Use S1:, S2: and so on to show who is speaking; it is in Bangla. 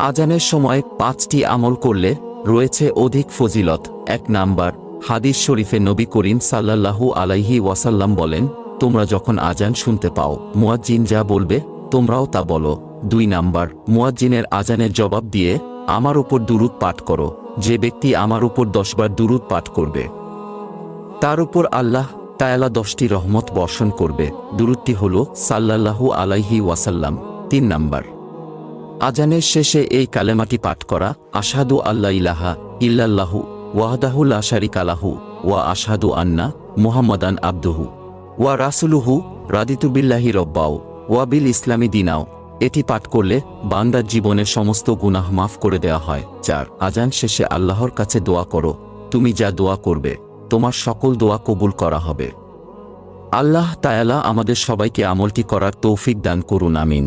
S1: আজানের সময় 5টি আমল করলে রয়েছে অধিক ফজিলত। 1 নাম্বার, হাদিস শরীফে নবী করিম সাল্লাল্লাহু আলাইহি ওয়াসাল্লাম বলেন, তোমরা যখন আজান শুনতে পাও, মুয়াজ্জিন যা বলবে তোমরাও তা বলো। 2 নাম্বার, মুয়াজ্জিনের আজানের জবাব দিয়ে আমার উপর দুরূদ পাঠ করো। যে ব্যক্তি আমার উপর 10 বার দুরূদ পাঠ করবে তার উপর আল্লাহ তাআলা 10টি রহমত বর্ষণ করবে। দুরূদটি হল সাল্লাল্লাহু আলাইহি ওয়াসাল্লাম। 3 নাম্বার, আজানের শেষে এই কালেমাটি পাঠ করা, আশহাদু আল্লা ইলাহা ইল্লাল্লাহু ওয়াহদাহু লা শারিকা লাহু ওয়া আশহাদু আন্না মুহাম্মাদান আবদুহু ওয়া রাসূলুহু রাদিতু বিল্লাহি রব্বাও ওয়া বিল ইসলামি দীনাও। এটি পাঠ করলে বান্দার জীবনের সমস্ত গুনাহ মাফ করে দেওয়া হয়। 4, আজান শেষে আল্লাহর কাছে দোয়া করো। তুমি যা দোয়া করবে তোমার সকল দোয়া কবুল করা হবে। আল্লাহ তাআলা আমাদের সবাইকে আমলটি করার তৌফিক দান করুন, আমিন।